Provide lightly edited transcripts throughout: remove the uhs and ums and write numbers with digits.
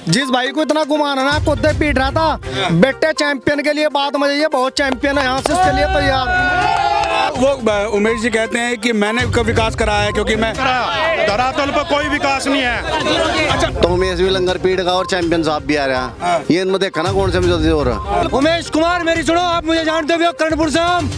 जिस भाई को इतना गुमान है ना, खुद पीट रहा था बेटे चैंपियन के लिए बात मजे, ये बहुत चैंपियन है यहाँ से, इसके लिए तैयार। वो उमेश जी कहते हैं कि मैंने विकास कराया है क्योंकि मैं धरातल पर कोई विकास नहीं है। अच्छा, तो उमेश भी लंगर पीट का और चैंपियन साहब भी आ रहा है, ये इनमें देखा ना कौन से में हो रहा। उमेश कुमार मेरी सुनो, आप मुझे जानते हो कर्णपुर से हम,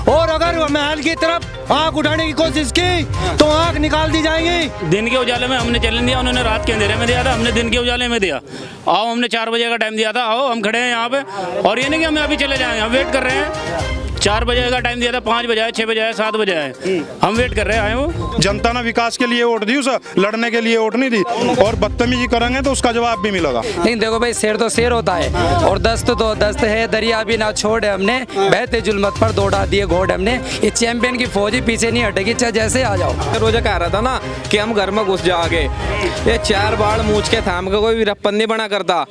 और अगर महल की तरफ आंख उठाने की कोशिश की तो आंख निकाल दी जाएगी। दिन के उजाले में हमने चैलेंज दिया, उन्होंने रात के अंधेरे में दिया था, हमने दिन के उजाले में दिया। आओ, हमने 4 बजे का टाइम दिया था, आओ हम खड़े हैं यहाँ पे, और ये नहीं कि हम अभी चले जाएंगे, हम वेट कर रहे हैं। 4 बजे का टाइम दिया था, 5 बजे आए, 6 बजे आए, 7 बजे आए, हम वेट कर रहे हैं। आए वो जनता ने विकास के लिए वोट दी, उसे लड़ने के लिए वोट नहीं दी, और बदतमीजी करेंगे तो उसका जवाब भी मिलेगा। लेकिन देखो भाई, शेर तो शेर होता है, और दस्त तो दस्त है, दरिया भी ना छोड़े हमने, बहते जुल्मत पर दौड़ा दिए घोड़ हमने। ये चैंपियन की फौज ही पीछे नहीं हटेगी, चाहे जैसे आ जाओ। रोजा कह रहा था ना कि हम घर में घुस जाओगे, ये 4 बार मूछ के थाम के कोई वीरप्पन नहीं बना करता।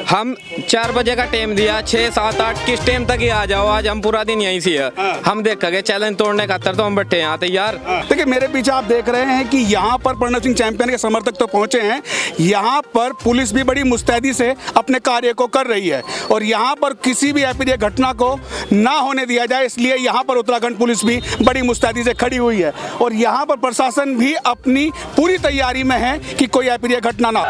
हम 4 बजे का टाइम दिया, 6, 7, 8 किस टाइम तक ही आ जाओ, आज हम पूरा दिन यहीं से है। हम देखेंगे चैलेंज तोड़ने का, तो हम बैठे यहाँ तैयार। देखिए मेरे पीछे आप देख रहे हैं कि यहाँ पर प्रणव सिंह चैंपियन के समर्थक तो पहुंचे हैं, यहाँ पर पुलिस भी बड़ी मुस्तैदी से अपने कार्य को कर रही है, और यहाँ पर किसी भी अप्रिय घटना को ना होने दिया जाए, इसलिए यहाँ पर उत्तराखंड पुलिस भी बड़ी मुस्तैदी से खड़ी हुई है, और यहाँ पर प्रशासन भी अपनी पूरी तैयारी में है कि कोई अप्रिय घटना ना।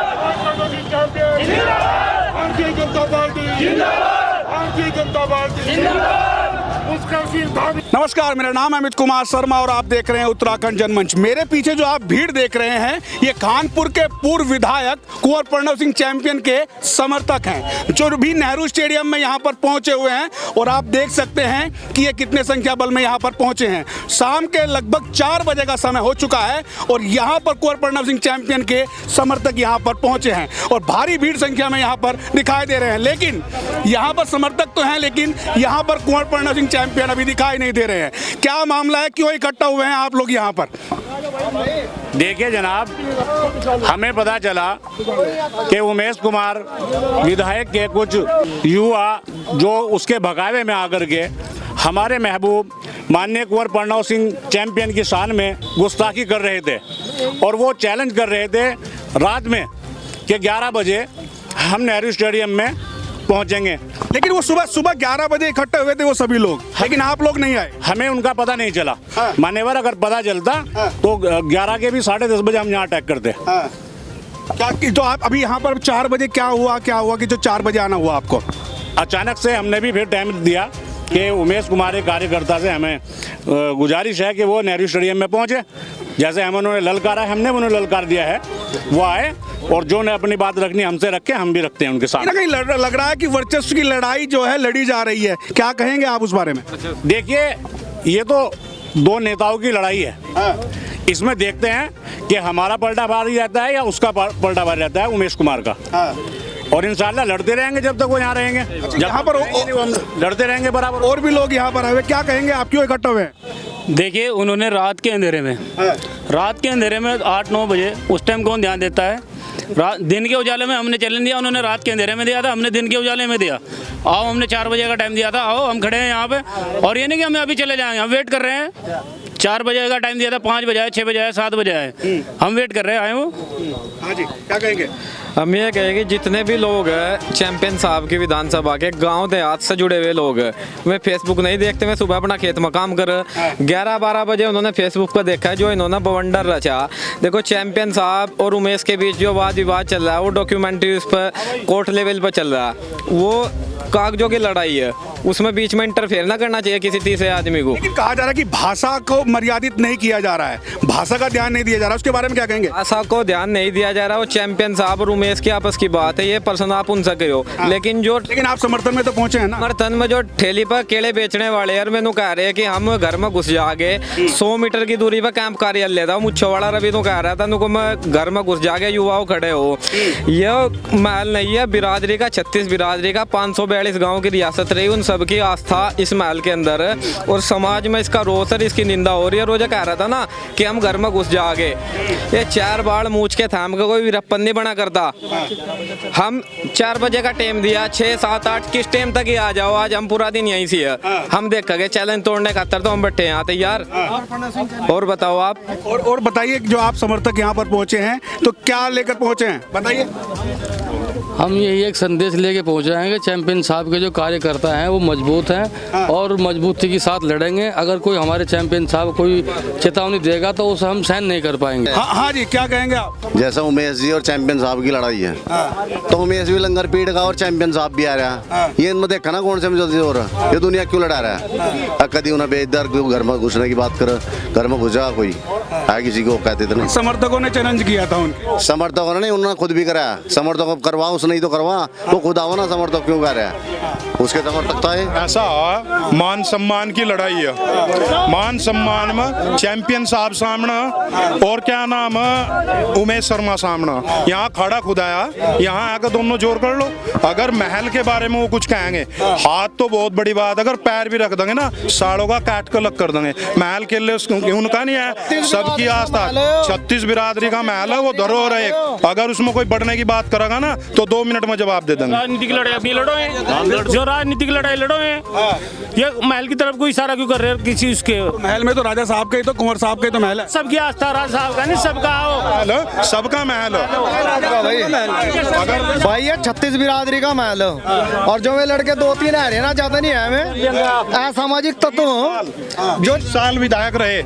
नमस्कार, मेरा नाम है अमित कुमार शर्मा और आप देख रहे हैं उत्तराखंड जनमंच। मेरे पीछे जो आप भीड़ देख रहे हैं, ये कानपुर के पूर्व विधायक कुंवर प्रणव सिंह चैंपियन के समर्थक हैं, जो भी नेहरू स्टेडियम में यहाँ पर पहुंचे हुए हैं, और आप देख सकते हैं कि ये कितने संख्या बल में यहाँ पर पहुंचे हैं। शाम के लगभग 4 बजे का समय हो चुका है, और यहाँ पर कुंवर प्रणव सिंह चैंपियन के समर्थक यहाँ पर पहुंचे हैं, और भारी भीड़ संख्या में यहाँ पर दिखाई दे रहे हैं। लेकिन यहाँ पर समर्थक तो हैं, लेकिन यहाँ पर कुंवर प्रणव सिंह चैंपियन अभी दिखाई नहीं दे रहे हैं। क्या मामला है, क्यों इकट्ठा हुए हैं आप लोग यहाँ पर? देखिए जनाब, हमें पता चला कि उमेश कुमार विधायक के कुछ युवा जो उसके भगावे में आकर के हमारे महबूब माननीय कुंवर प्रणव सिंह चैंपियन की शान में गुस्ताखी कर रहे थे, और वो चैलेंज कर रहे थे रात में कि 11 बजे हम नेहरू स्टेडियम में पहुंचेंगे। लेकिन वो सुबह 11 बजे इकट्ठे हुए थे वो सभी लोग, लेकिन आप लोग नहीं आए। हमें उनका पता नहीं चला। मान्यवर अगर पता चलता तो 11 के भी 10:30 बजे हम यहाँ अटैक करते। क्या तो आप अभी यहाँ पर 4 बजे क्या हुआ कि जो 4 बजे आना हुआ आपको? अचानक से हमने भी फिर टाइम दिया कि उमेश कुमार के कार्यकर्ता से हमें गुजारिश है कि वो नेहरू स्टेडियम में पहुंचे। जैसे हम उन्होंने ललकारा है, हमने उन्हें ललकार दिया है, वो आए, और जो ने अपनी बात रखनी हमसे रखे, हम भी रखते हैं उनके साथ। कहीं लग रहा है कि वर्चस्व की लड़ाई जो है लड़ी जा रही है, क्या कहेंगे आप उस बारे में? देखिए, ये तो 2 नेताओं की लड़ाई है। इसमें देखते हैं कि हमारा पलटा भारी रहता है या उसका पलटा भारी रहता है उमेश कुमार का, और इंशाल्लाह लड़ते रहेंगे जब तक वो यहाँ रहेंगे। यहाँ पर लड़ते रहेंगे बराबर। और भी लोग यहाँ पर आए, क्या कहेंगे आप, क्यों इकट्ठे हुए? देखिए, उन्होंने रात के अंधेरे में 8-9 बजे, उस टाइम कौन ध्यान देता है? दिन के उजाले में हमने चैलेंज दिया, उन्होंने रात के अंधेरे में दिया था, हमने दिन के उजाले में दिया। आओ, हमने 4 बजे का टाइम दिया था, आओ हम खड़े हैं यहाँ पे, और ये नहीं कि हम अभी चले जाएंगे, हम वेट कर रहे हैं। 4 बजे का टाइम दिया था, 5 बजे आए, 6 बजे आए, 7 बजे आए, हम वेट कर रहे हैं। आए वो। हाँ जी, क्या कहेंगे? हम ये कहेंगे जितने भी लोग हैं चैंपियन साहब की विधानसभा के गांव देहात से जुड़े हुए लोग हैं, वे फेसबुक नहीं देखते। मैं सुबह अपना खेत में काम कर 11-12 बजे उन्होंने फेसबुक पर देखा है जो इन्होंने बवंडर रचा। देखो, चैंपियन साहब और उमेश के बीच जो वाद विवाद चल रहा है, वो डॉक्यूमेंट्री उस पर कोर्ट लेवल पर चल रहा है, वो कागजों की लड़ाई है, उसमें बीच में इंटरफेयर ना करना चाहिए किसी तीसरे आदमी को। लेकिन कहा जा रहा है कि भाषा को मर्यादित नहीं किया जा रहा है, भाषा का ध्यान नहीं दिया जा रहा, उसके बारे में क्या कहेंगे? भाषा को ध्यान नहीं दिया जा रहा, वो चैंपियन साहब और उमेश की आपस की बात है, ये पर्सन आप उनसे कहो। लेकिन आप समर्थन में तो पहुंचे हैं ना? समर्थन में जो ठेली पर केले बेचने वाले यार मैंने कह रहे हैं कि हम घर में घुस जाके 100 मीटर की दूरी पर कैंप कार्यालय था, मुच्छवाड़ा रवि तो कह रहा था नुको मैं घर में घुस जाके युवाओं खड़े हो। यह महल नहीं है, बिरादरी का 36 बिरादरी का 542 गाँव की रियासत रही, उन सब सबकी आस्था इस महल के अंदर, और समाज में इसका रोष और इसकी निंदा हो रही है। रोजा कह रहा था ना कि हम घर में घुस जाओगे, ये 4 बार मूछ के थाम के कोई वीरप्पन नहीं बना करता। हम 4 बजे का टाइम दिया, 6, 7, 8 किस टाइम तक ही आ जाओ, आज हम पूरा दिन यहीं से है। हम देखेंगे चैलेंज तोड़ने खातर तो हम बैठे हैं यहाँ तैयार। और बताओ आप। और बताइए, जो आप समर्थक यहाँ पर पहुंचे हैं तो क्या लेकर पहुंचे हैं, बताइए। हम यही एक संदेश लेके पहुंचे हैं कि चैंपियन साहब के जो कार्यकर्ता हैं वो मजबूत हैं और मजबूती के साथ लड़ेंगे। अगर कोई हमारे चैंपियन साहब कोई चेतावनी देगा तो उसे हम सहन नहीं कर पाएंगे। हाँ जी, क्या कहेंगे आप? जैसा उमेश जी और चैंपियन साहब की लड़ाई है, तो उमेश भी लंगर पीट का और चैंपियन साहब भी आ रहा है। ये इनमें देखा ना कौन से समझौते हो रहा है, ये दुनिया क्यों लड़ा रहा है। कभी उन्हें बेइज्जत घर में घुसने की बात कर, घर में घुस जा कोई है, किसी को कहते थे। समर्थकों ने चैलेंज किया था उनके, समर्थकों ने नहीं, उन्होंने खुद भी कराया। समर्थकों को करवा, उसने ही तो करवा, वो खुद आओ ना। समर्थक क्यों कर रहा है, उसके समर्थक तो है। ऐसा मान सम्मान की लड़ाई है। मान सम्मान में चैंपियन साहब सामने और क्या नाम है उमेश शर्मा सामने, यहाँ खड़ा खुदाया, यहाँ आकर दोनों जोर कर लो। अगर महल के बारे में वो कुछ कहेंगे, हाथ तो बहुत बड़ी बात, अगर पैर भी रख देंगे ना, साड़ों का काट कर अलग कर देंगे। महल के लिए उनका नहीं है, सबकी आस्था। 36 बिरादरी का महल है, वो धरोहर है एक। अगर उसमें कोई बढ़ने की बात करेगा ना तो 2 मिनट में जवाब दे देंगे। राजनीतिक लड़ाई अपनी लड़ो है, जो राजनीतिक लड़ाई लड़ो है। ये महल की तरफ कोई इशारा क्यों कर रहे हैं किसी उसके? महल में तो राजा साहब का ही, तो कुंवर साहब का ही तो महल है। सबकी आस्था राजा साहब का नहीं, सबका हो, सबका महल है। अगर भाई ये 36 बिरादरी का महल है और जो वे लड़के 2-3 आ रहे हैं ना, ज्यादा नहीं है हमें असामाजिक तत्व जो साल विधायक रहे,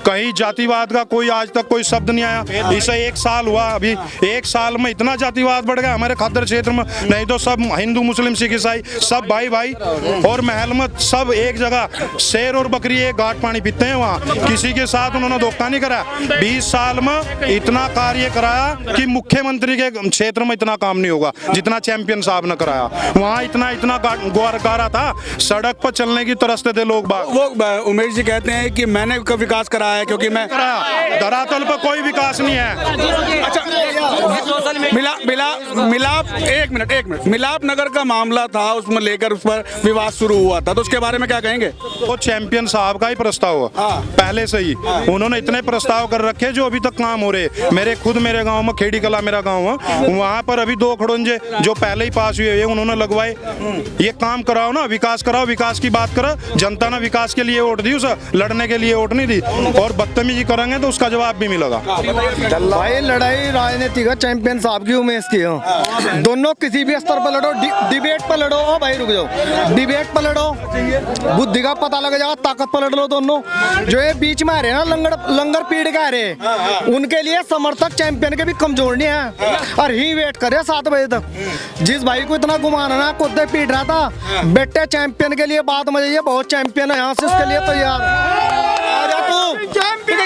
कहीं जातिवाद का कोई आज तक कोई शब्द नहीं आया। इसे 1 साल हुआ, अभी 1 साल में इतना जातिवाद बढ़ गया हमारे खद्दर क्षेत्र में। नहीं तो सब हिंदू मुस्लिम सिख ईसाई सब भाई भाई, और महल में सब एक जगह शेर और बकरी एक घाट पानी पीते हैं। वहाँ किसी के साथ उन्होंने धोखा नहीं करा। 20 साल में इतना कार्य कराया कि मुख्यमंत्री के क्षेत्र में इतना काम नहीं होगा जितना चैंपियन साहब ने कराया। वहाँ इतना गारा था, सड़क पर चलने की तरसते थे लोग। वो उमेश जी कहते हैं कि मैंने विकास कराया है, क्योंकि मैं धरातल पर कोई विकास नहीं है। अच्छा, मिलाप एक मिनट मिलाप नगर का मामला था, उसमें लेकर उस पर विवाद शुरू हुआ था, तो उसके बारे में क्या कहेंगे? वो चैंपियन साहब का ही प्रस्ताव है पहले से ही। उन्होंने इतने प्रस्ताव कर रखे जो अभी तक काम हो रहे। मेरे गांव में खेड़ी कला मेरा गांव है, वहाँ पर अभी 2 खड़ोंजे जो पहले ही पास हुए उन्होंने लगवाए। ये काम कराओ ना, विकास कराओ, विकास की बात करो। जनता ने विकास के लिए वोट दी, उसे लड़ने के लिए वोट नहीं दी। और बदतमीजी करेंगे तो उसका जवाब भी मिलेगा। भाई लड़ाई राजनीति का चैंपियन साहब की उमेश की हो, दोनों किसी भी स्तर पर लड़ो, डिबेट पर लड़ो। ओ भाई रुक जाओ, डिबेट पर लड़ो, बुद्धि का पता लग जाएगा, ताकत पर लड़ लो दोनों। जो ये बीच में आ रहे हैं ना लंगर पीढ़ का आ रहे, उनके लिए समर्थक चैंपियन के भी कमजोर नहीं है और ही वेट करे 7 बजे तक। जिस भाई को इतना गुमान है ना, कुत्ते पीट रहा था, बेटे चैंपियन के लिए बात मजे, ये बहुत चैंपियन है, यहाँ से उसके लिए तैयार आजा तू।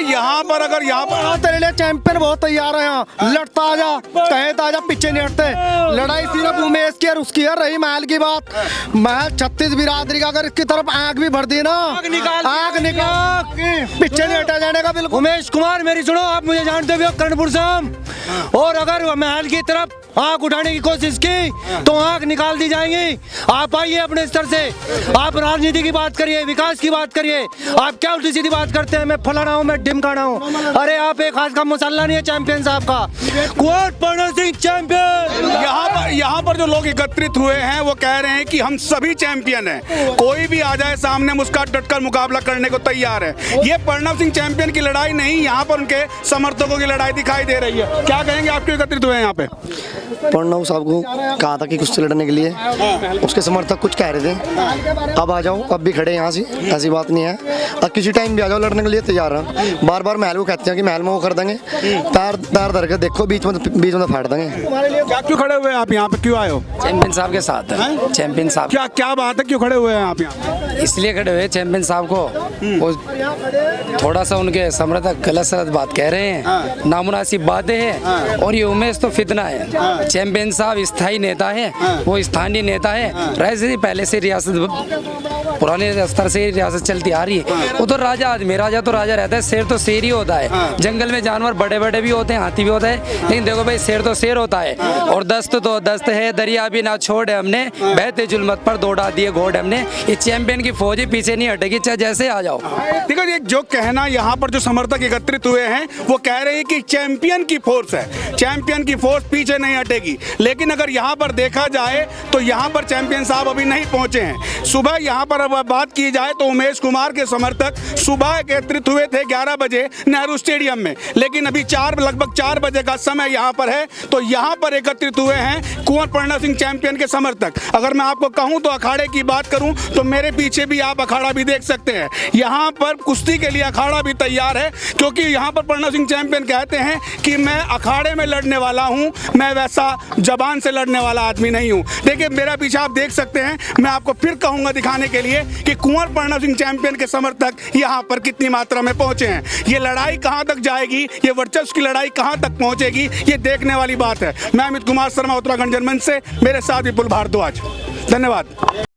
यहाँ पर अगर यहाँ पर तेरे लिए चैंपियन बहुत तैयार है, यहाँ लड़ता आजा, कहे तो आजा, पीछे नहीं हटते। लड़ाई सिर्फ उमेश की और उसकी है। रही महल की बात, महल 36 बिरादरी का अगर इसकी तरफ आंख भी भर दी ना, आंख निकाल, पीछे नहीं हटा जाने का बिल्कुल। उमेश कुमार मेरी सुनो, आप मुझे जानते भी हो कर्णपुर से हम, और अगर महल की तरफ आंख उठाने की कोशिश की तो आंख निकाल दी जाएंगी। आप आइए अपने स्तर से, आप राजनीति की बात करिए, विकास की बात करिए। आप क्या उल्टी सीधी बात करते हैं, मैं फलाना हूँ, मैं ढिमकाना हूँ। अरे आप एक हाथ का मसाला नहीं है चैंपियन साहब का। कुंवर पर्ण सिंह चैंपियन। यहाँ पर जो लोग एकत्रित हुए हैं वो कह रहे हैं कि हम सभी चैंपियन हैं, कोई भी आ जाए सामने मुस्कुरा डटकर मुकाबला करने को तैयार है। ये प्रणव सिंह चैंपियन की लड़ाई नहीं, यहाँ पर उनके समर्थकों की लड़ाई दिखाई दे रही है। क्या कहेंगे, आप क्यों एकत्रित हुए हैं यहाँ पे? प्रणव साहब को कहा था कि कुछ लड़ने के लिए, उसके समर्थक कुछ कह रहे थे, अब आ जाओ, अब भी खड़े यहाँ से, ऐसी बात नहीं है। अब किसी टाइम भी आ जाओ, लड़ने के लिए तैयार है। बार बार महल को कहते हैं कि महल में वो कर देंगे, पैर धर के देखो, बीच में फाड़ देंगे। क्या क्यों खड़े हुए हैं आप यहाँ पे, क्यों आए हो? चैंपियन साहब के साथ है। चैंपियन साहब क्या बात है, क्यों खड़े हुए हैं आप यहाँ? इसलिए खड़े हुए चैंपियन साहब को, वो थोड़ा सा उनके समर्थक गलत सलत बात कह रहे हैं, नामुनासिब बातें हैं, और ये उमेश तो फितना है। चैंपियन साहब स्थायी नेता है, वो स्थानीय नेता है, वैसे ही पहले से रियासत पुराने स्तर से रियासत चलती आ रही है। वो तो राजा आदमी, राजा तो राजा रहता है, शेर तो शेर ही होता है। जंगल में जानवर बड़े बड़े भी होते हैं, हाथी भी होता है, लेकिन देखो भाई शेर तो शेर होता है। और दस्त तो दस्त है, दरिया भी ना छोड़े हमने, बहते जुल्मत पर दौड़ा दिए घोड़े हमने। ये चैंपियन की फौज ही पीछे नहीं हटेगी, चाहे जैसे आ जाओ। देखो ये जो कहना यहाँ पर जो समर्थक एकत्रित हुए हैं वो कह रहे हैं कि चैंपियन की फोर्स है, चैंपियन की फोर्स पीछे नहीं हटेगी। लेकिन अगर यहाँ पर देखा जाए तो यहाँ पर चैंपियन साहब अभी नहीं पहुंचे हैं। सुबह यहाँ पर अब बात की जाए तो उमेश कुमार के समर्थक सुबह एकत्रित हुए थे 11 बजे नेहरू स्टेडियम में, लेकिन अभी लगभग 4 बजे का समय यहाँ पर है, तो यहाँ पर एकत्रित हुए हैं कुंवर प्रणव सिंह चैंपियन के समर्थक। अगर मैं आपको कहूँ तो अखाड़े की बात करूँ तो मेरे पीछे भी आप अखाड़ा भी देख सकते हैं। यहाँ पर कुश्ती के लिए अखाड़ा भी तैयार है, क्योंकि यहाँ पर प्रणव सिंह चैंपियन कहते हैं कि मैं अखाड़े में लड़ने वाला हूँ, मैं वैसा जबान से लड़ने वाला आदमी नहीं हूँ। देखिए मेरा पीछे आप देख सकते हैं, मैं आपको फिर कहूँगा दिखाने के लिए कि कुंवर प्रणव सिंह चैंपियन के समर्थक यहाँ पर कितनी मात्रा में पहुँचे हैं। ये लड़ाई कहाँ तक जाएगी, ये वर्चस्व की लड़ाई कहाँ तक पहुँचेगी, ये देखने वाली बात है। मैं अमित कुमार शर्मा, उत्तराखंड जनमंच से, मेरे साथ विपुल भारद्वाज। धन्यवाद।